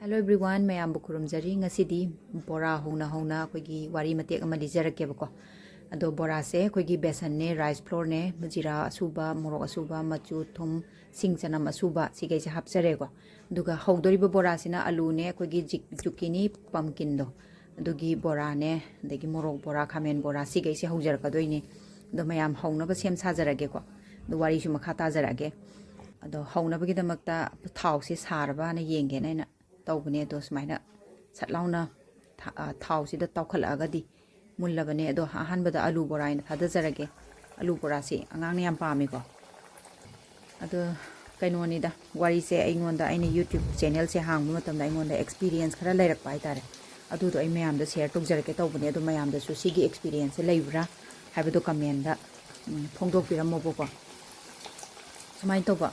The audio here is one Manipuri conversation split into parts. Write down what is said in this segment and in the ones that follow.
Hello everyone, mayam bukurumjari ngasidi bora hona akoigi wari matek ama lijarakebako. Ado bora se akoigi besan ne, rice flour ne, majira asuba, morok asuba, machu thum, singchanam asuba sigai se hapjarego. Aduga hawdoriba bora sina aloo ne akoigi zucchini pumpkin do. Adugi bora ne, adagi morok bora, khamen bora sigai se hawjarakadoini. Ado mayam hawnaba sem sajarageko. Ado wari su makha tajarage. Ado hawnabagidamagta thau se saraba na yenge na tawbane do smaina satlauna thau sida tawkhalagadi mullabane do ahanbada aloo bora ina thadajarage aloo bora si angang yam pami ko ado kainoni da wari se aingonda aina youtube channel se hangbu matamda aingonda experience khara lairak pai tare adu do ai mayam da share tokjarake tawbane do mayam da su sigi experience leibra haibado comment da phongdok piramo boko sumai toba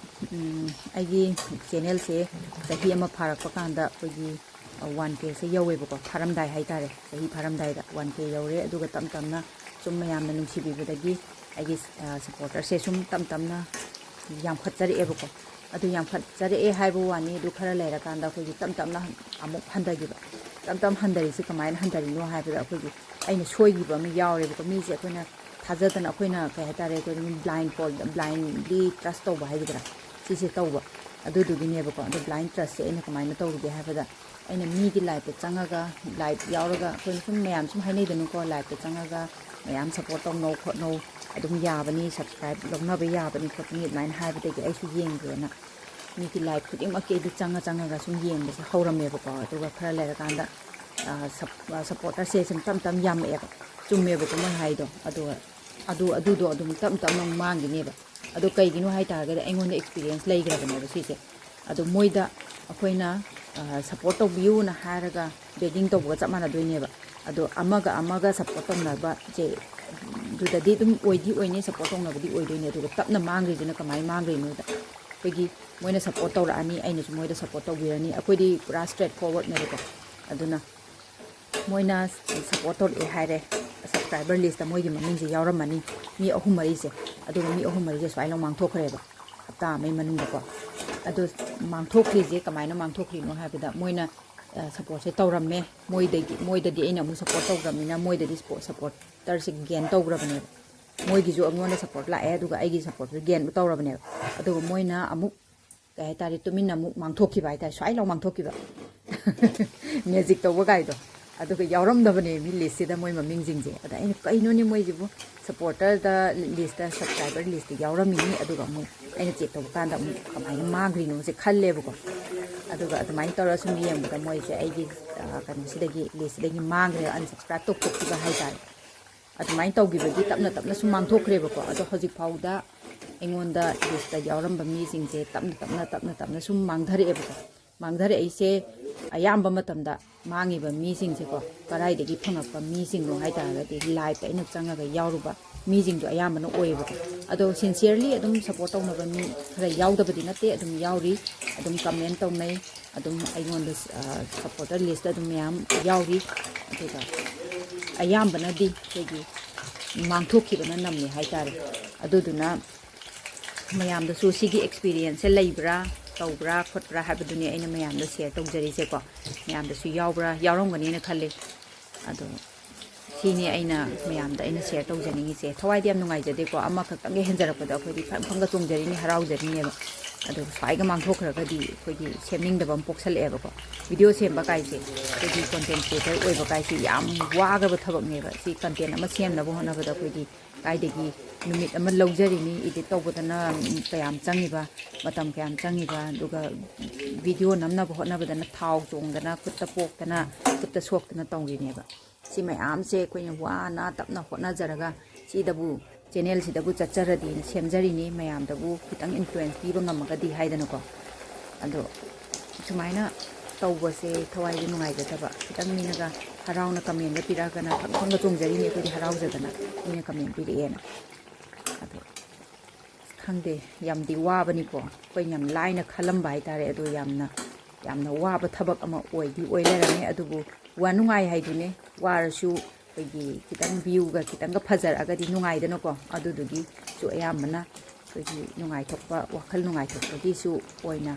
aigi channel se sahi ama pharakpa kanda kogi 1k se yawebako pharamdai haitare sahi pharamdai da 1k yawre aduga tamtamna sum mayamna nungsibibadagi aigi supporter se sum tamtamna yam khatjare ebako adu yam khatjare e haibo wani du khara lera kanda kogi tamtamna amuk handagiba tamtam handari se kamaina handari no haibada kogi aina soigiba mi yawrebako mi se koina thajadana akoina kai hatare ko blindly trust tawba haibra sisi tawba adu duginebako adu blind trust se ina kamaina tawruge haibada aina mi gi life te changaga life yawraga koina sum mayam sum hainai danu ko life te changaga mayam support tong no khot no adum yabani subscribe logna ba yabani khotni line haibade ge ai su yengrena mi gi life khuding make du changaga sum yengbe se hauramebako adu ga khara lera kanda supporter se sum tam yam e chumebako man haido adu do adum tam nong mangineba adu kaigino hai targa aingonda experience leigrabane sise adu moida akoina support to view na haraga begging to boga chamana doineba adu amaga support to na ba je du da di dum oidi oine support to na budi oidoine adu tapna mangri jina kamai mangri no da pegi moina support to ra ani aina su moida support to wirani akodi pura straight forward ne ko aduna moina support to e haire subscriber list da moigi maming je yawramani mi ahum mari se adu mi ahum mari je swai long mangthokhreba hapta mai manung da ko adu mangthokri je kamaina mangthokri no habida moina support se tawramme moida di aina mu support tawramina moida di supporter se gain tawgrabane moigi jo amona support la e aduga aigi support gain tawrabane aduga moina amuk kai tari tumina muk mangthokki bai ta swai long mangthokki ba magic tawba gaido aduga yawramdabane mi list sida moi maming jingje ada aina kaino ni moi jibu supporter da list da subscriber list yawramini aduga mu aina check taw kanda mu kamaina magri no se khallebako aduga admai tawra sum yem da moi se aigi kan sidagi list dagi magre unsubscribe to kokki ba haidai admai tawgibagi tapna sum mangthokrebako adu hojik fauda aingonda list da yawramba mi jingje tapna sum mangdhare aise ayamba matamda mangiba mising se ko karai degi phangappa mising no hai taragadi live aina changaga yawruba mising do ayamba no oiba ado sincerely adum support tawna mi khara yawdabadi nate adum yawri adum comment tawnai adum aingonda supporter list adum yam yawri aduga ayamba na di kegi mangthokibana namni hai tare aduduna mayam da su sigi experience leibra tawbra khotbra habaduni aina mayam da share tawjari se ko mayam da su yawrongani na khalle ado sini aina mayam da aina share tawjani se thawai diam nungai jade ko amma khakang ge henjarak da khodi phanga chongjari ni harau jari ne ba ado swaiga mangthokra ga di khodi semning da bam poksal e ba ko video semba kai se khodi content creator oi ba kai se yam waga ba thabak ne ba si content ama sem na bo hona ba da khodi kai degi numit ama laujari ni edit tawbadana kayam changiba matam kayam changiba duga video namna bo hona badana thau chongdana kutta pokdana kutta soktana tawrine ba si mayam se koina wana tapna hona jaraga si dabu channel si dabu chacharadi semjari ni mayam dabu kitang influence piba ngamagadi haidana ko ado sumaina tawbase thawai ni nungai jataba kitang minaga harauna comment da piragana phanga chongjari ni kodi harau jadana ina comment piriena ado khangde yamdi wabani ko koi yam laina khalamba haitare ado yamna waba thabak ama oidi oilerane adubu wanungai haidune warasu koigi kitang view ga kitang ga phajar agadi nungai dana ko adudugi su ayamana koigi nungai thokpa wakhal nungai thokpa di su oina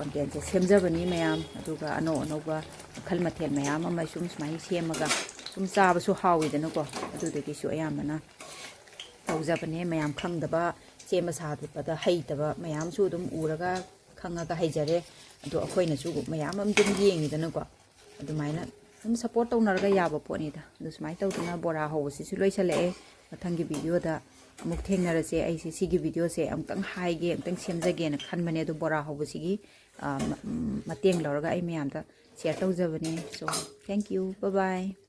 ꯀꯣꯟꯇꯦꯟꯁꯦ ꯁꯦꯝꯖꯕꯅꯤ ꯃꯌꯥꯝ ꯑꯗꯨꯒ ꯑꯅꯧ ꯑꯅꯧꯕ ꯃꯈꯜ ꯃꯊꯦꯜ ꯃꯌꯥꯝ ꯑꯃ ꯁꯨꯃꯥꯏꯅ ꯁꯦꯝꯃꯒ ꯆꯥꯕꯁꯨ ꯍꯥꯎꯋꯤꯗꯅꯀꯣ ꯑꯗꯨꯗꯒꯤꯁꯨ ꯑꯌꯥꯝꯕꯅ ꯇꯧꯖꯕꯅꯦ ꯃꯌꯥꯝ ꯈꯪꯗꯕ ꯁꯦꯝꯕ ꯁꯥꯕꯗ ꯍꯩꯇꯕ ꯃꯌꯥꯝꯁꯨ ꯑꯗꯨꯝ ꯎꯔꯒ ꯈꯪꯉꯒ ꯍꯩꯖꯔꯦ ꯑꯗꯣ ꯑꯩꯈꯣꯏꯅꯁꯨ ꯃꯌꯥꯝ ꯑꯃ ꯑꯗꯨꯝ ꯌꯦꯡꯉꯤꯗꯅꯀꯣ ꯑꯗꯨꯃꯥꯏꯅ ꯑꯗꯨꯝ ꯁꯞꯄꯣꯔꯠ ꯇꯧꯅꯔꯒ ꯌꯥꯕ ꯄꯣꯠꯅꯤꯗ ꯑꯗꯨ ꯁꯨꯃꯥꯏꯅ ꯇꯧꯗꯅ ꯕꯣꯔꯥ ꯍꯧꯕꯁꯤꯁꯨ ꯂꯣꯏꯁꯜꯂꯛꯑꯦ ꯃꯊꯪꯒꯤ ꯚꯤꯗꯤꯑꯣꯗ ꯑꯃꯨꯛ ꯊꯦꯡꯅꯔꯁꯦ ꯑꯩꯁꯦ ꯁꯤꯒꯤ ꯚꯤꯗꯤꯑꯣꯁꯦ ꯑꯃꯨꯛꯇꯪ ꯍꯥꯏꯒꯦ ꯑꯃꯨꯛꯇꯪ ꯁꯦꯝꯖꯒꯦꯅ ꯈꯟꯕꯅꯦ ꯑꯗꯨ ꯕꯣꯔꯥ ꯍꯧꯕꯁꯤꯒꯤ ꯃꯇꯦꯡ ꯂꯧꯔꯒ ꯑꯩ ꯃꯌꯥꯝꯗ ꯁꯤꯌꯔ ꯇꯧꯖꯕꯅꯦ ꯁꯣ ꯊꯦꯡꯛ ꯌꯨ ꯕꯥꯏ ꯕꯥꯏ